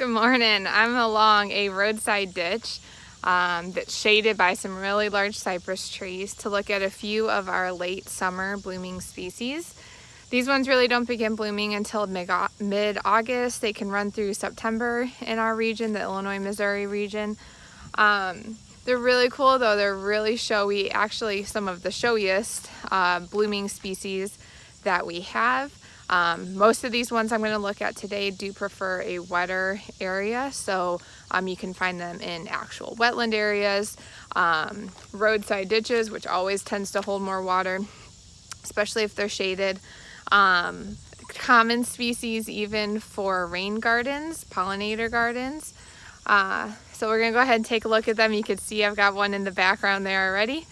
Good morning. I'm along a roadside ditch that's shaded by some really large cypress trees to look at a few of our late summer blooming species. These ones really don't begin blooming until mid-August. They can run through September in our region, the Illinois-Missouri region. They're really cool though. They're really showy, actually some of the showiest blooming species that we have. Most of these ones I'm going to look at today do prefer a wetter area, so you can find them in actual wetland areas, roadside ditches, which always tends to hold more water, especially if they're shaded. Common species even for rain gardens, pollinator gardens. So we're going to go ahead and take a look at them. You can see I've got one in the background there already.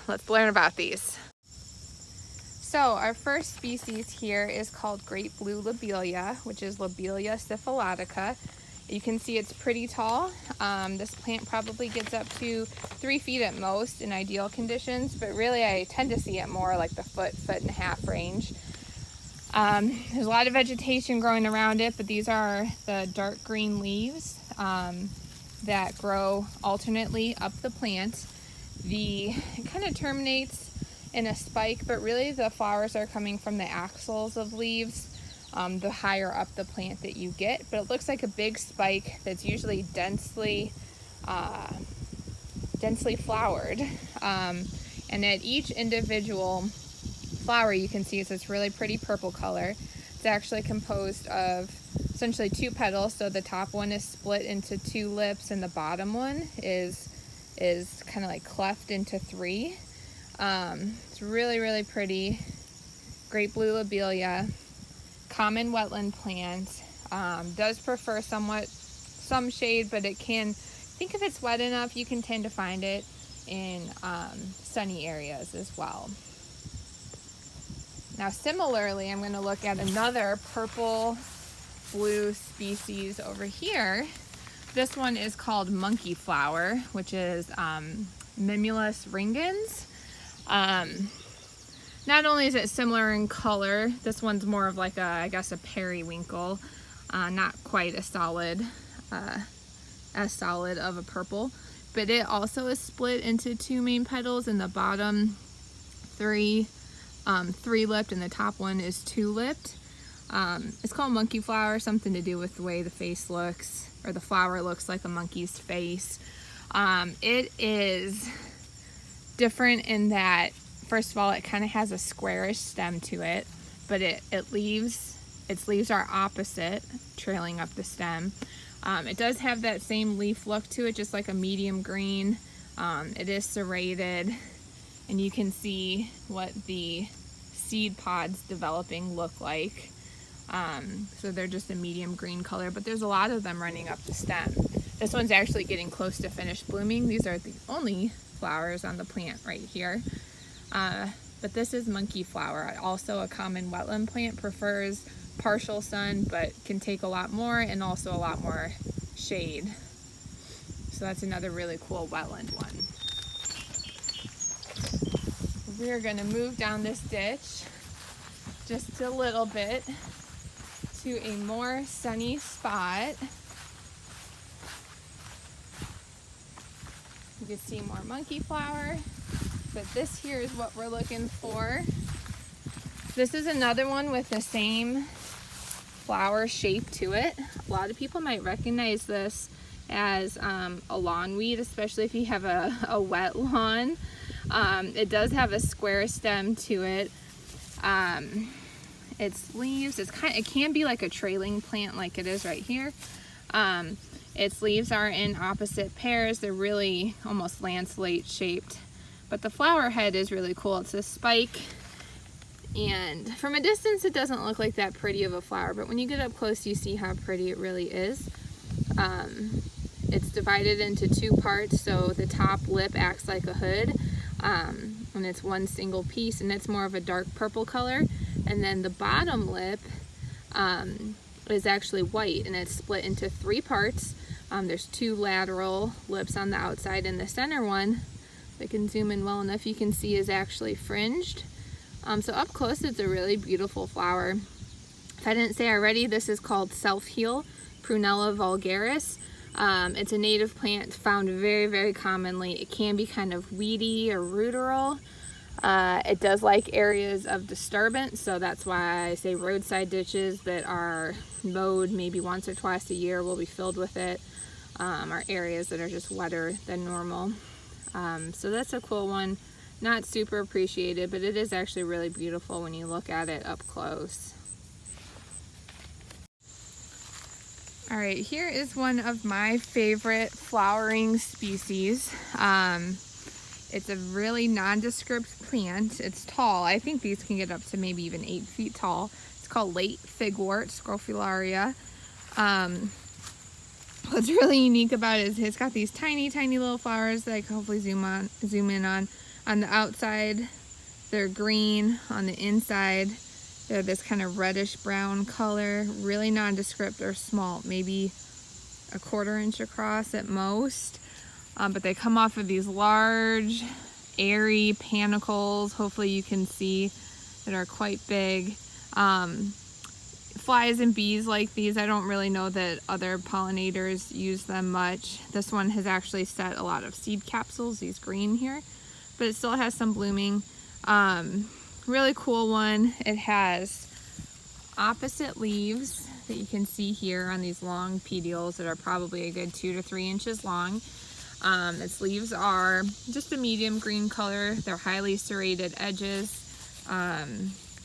Let's learn about these. So our first species here is called great blue lobelia, which is Lobelia cephalotica. You can see it's pretty tall. This plant probably gets up to 3 feet at most in ideal conditions, but really I tend to see it more like the foot and a half range. There's a lot of vegetation growing around it, but these are the dark green leaves that grow alternately up the plant. It kind of terminates in a spike, but really the flowers are coming from the axils of leaves, the higher up the plant that you get. But it looks like a big spike that's usually densely flowered. And at each individual flower you can see it's this really pretty purple color. It's actually composed of essentially 2 petals, so the top one is split into 2 lips and the bottom one is kind of like cleft into 3. It's really pretty. Great blue lobelia, common wetland plant. Does prefer some shade, but it can, I think if it's wet enough, you can tend to find it in sunny areas as well. Now similarly, I'm going to look at another purple blue species over here. This one is called monkey flower, which is Mimulus ringens. Not only is it similar in color, this one's more of like I guess a periwinkle, not quite as solid of a purple, but it also is split into 2 main petals, and the bottom 3-lipped and the top one is 2-lipped. It's called monkey flower, something to do with the way the face looks, or the flower looks like a monkey's face. It is different in that, first of all, it kind of has a squarish stem to it, but its leaves are opposite, trailing up the stem. It does have that same leaf look to it, just like a medium green. It is serrated, and you can see what the seed pods developing look like. So they're just a medium green color, but there's a lot of them running up the stem. This one's actually getting close to finished blooming. These are the only flowers on the plant right here. But this is monkey flower, also a common wetland plant, prefers partial sun, but can take a lot more, and also a lot more shade. So that's another really cool wetland one. We're going to move down this ditch just a little bit to a more sunny spot. You can see more monkey flower, but this here is what we're looking for. This is another one with the same flower shape to it. A lot of people might recognize this as a lawn weed, especially if you have a wet lawn. It does have a square stem to it. Its leaves, it can be like a trailing plant like it is right here. Its leaves are in opposite pairs. They're really almost lanceolate shaped, but the flower head is really cool. It's a spike, and from a distance it doesn't look like that pretty of a flower, but when you get up close you see how pretty it really is. It's divided into 2 parts, so the top lip acts like a hood, and it's one single piece, and it's more of a dark purple color, and then the bottom lip is actually white, and it's split into 3 parts. There's 2 lateral lips on the outside, and the center one, if I can zoom in well enough, you can see is actually fringed. So up close it's a really beautiful flower. If I didn't say already, this is called Selfheal Prunella vulgaris. It's a native plant found very commonly. It can be kind of weedy or ruderal. It does like areas of disturbance, so that's why I say roadside ditches that are mowed maybe once or twice a year will be filled with it, or areas that are just wetter than normal. So that's a cool one. Not super appreciated, but it is actually really beautiful when you look at it up close. All right, here is one of my favorite flowering species. It's a really nondescript plant. It's tall. I think these can get up to maybe even 8 feet tall. It's called late Fig Wart, Scrophularia. What's really unique about it is it's got these tiny little flowers that I can hopefully zoom in on. On the outside, they're green. On the inside, they're this kind of reddish brown color, really nondescript or small, maybe a 1/4 inch across at most. But they come off of these large, airy panicles, hopefully you can see, that are quite big. Flies and bees like these. I don't really know that other pollinators use them much. This one has actually set a lot of seed capsules, these green here, but it still has some blooming. Really cool one. It has opposite leaves that you can see here on these long petioles that are probably a good 2 to 3 inches long. Its leaves are just a medium green color. They're highly serrated edges.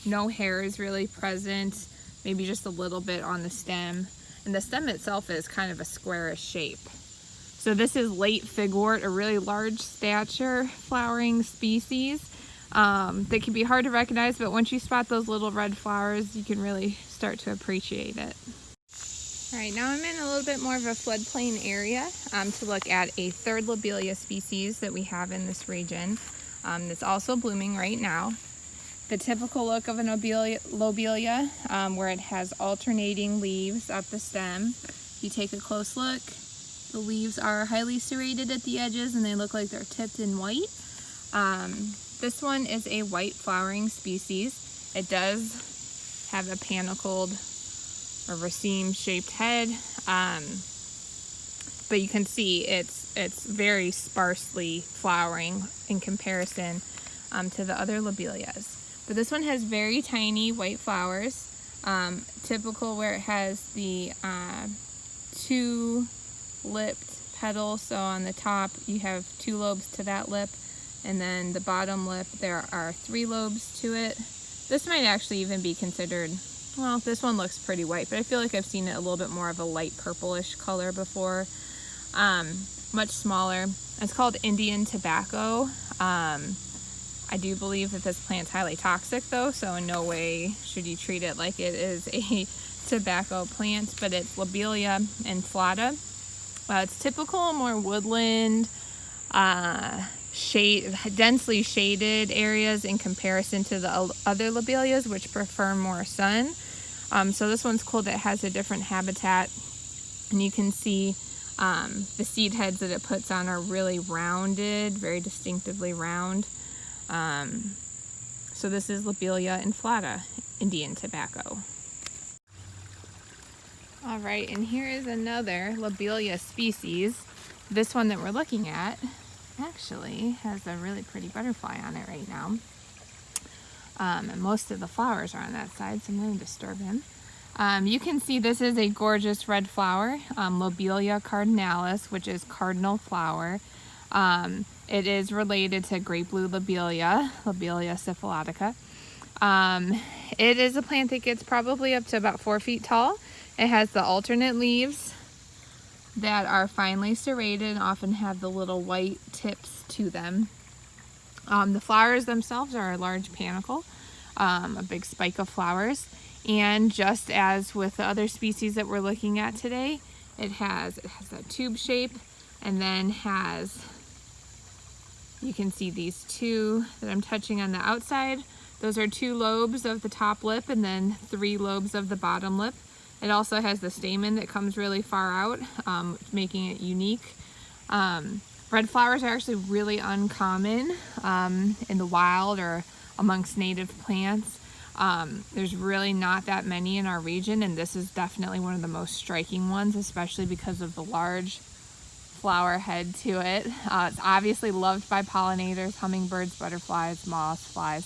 No hair is really present, maybe just a little bit on the stem. And the stem itself is kind of a squarish shape. So this is late Fig Wart, a really large stature flowering species that can be hard to recognize, but once you spot those little red flowers, you can really start to appreciate it. All right, now I'm in a little bit more of a floodplain area to look at a third Lobelia species that we have in this region that's also blooming right now. The typical look of a Lobelia, where it has alternating leaves up the stem. If you take a close look, the leaves are highly serrated at the edges and they look like they're tipped in white. This one is a white flowering species. It does have a panicled or raceme shaped head, but you can see it's very sparsely flowering in comparison to the other lobelias. But this one has very tiny white flowers, typical where it has the 2-lipped petal. So on the top you have 2 lobes to that lip, and then the bottom lip there are 3 lobes to it. This might actually even be considered, well, this one looks pretty white, but I feel like I've seen it a little bit more of a light purplish color before. Much smaller. It's called Indian tobacco. I do believe that this plant's highly toxic though, so in no way should you treat it like it is a tobacco plant, but it's Lobelia inflata. It's typical, more woodland, densely shaded areas in comparison to the other lobelias, which prefer more sun. So this one's cool that it has a different habitat, and you can see the seed heads that it puts on are really rounded, very distinctively round. So this is Lobelia inflata, Indian tobacco. All right, and here is another Lobelia species. This one that we're looking at actually has a really pretty butterfly on it right now. And most of the flowers are on that side, so I'm going to disturb him. You can see this is a gorgeous red flower, Lobelia cardinalis, which is Cardinal Flower. It is related to great blue lobelia, Lobelia syphilitica. It is a plant that gets probably up to about 4 feet tall. It has the alternate leaves that are finely serrated and often have the little white tips to them. The flowers themselves are a large panicle, a big spike of flowers. And just as with the other species that we're looking at today, it has that tube shape, and then has, you can see these 2 that I'm touching on the outside. Those are 2 lobes of the top lip and then 3 lobes of the bottom lip. It also has the stamen that comes really far out, making it unique. Red flowers are actually really uncommon in the wild or amongst native plants. There's really not that many in our region, and this is definitely one of the most striking ones, especially because of the large flower head to it. It's obviously loved by pollinators, hummingbirds, butterflies, moths, flies.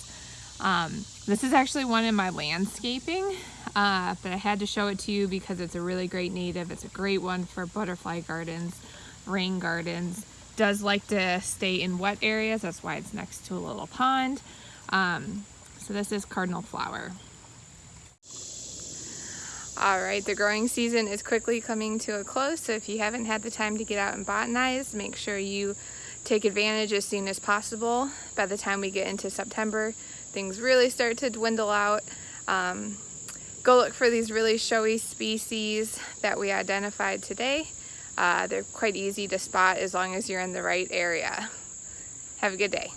This is actually one in my landscaping, but I had to show it to you because it's a really great native. It's a great one for butterfly gardens, rain gardens. Does like to stay in wet areas, that's why it's next to a little pond. So this is Cardinal Flower. All right, the growing season is quickly coming to a close, so if you haven't had the time to get out and botanize, make sure you take advantage as soon as possible. By the time we get into September, things really start to dwindle out. Go look for these really showy species that we identified today. They're quite easy to spot as long as you're in the right area. Have a good day.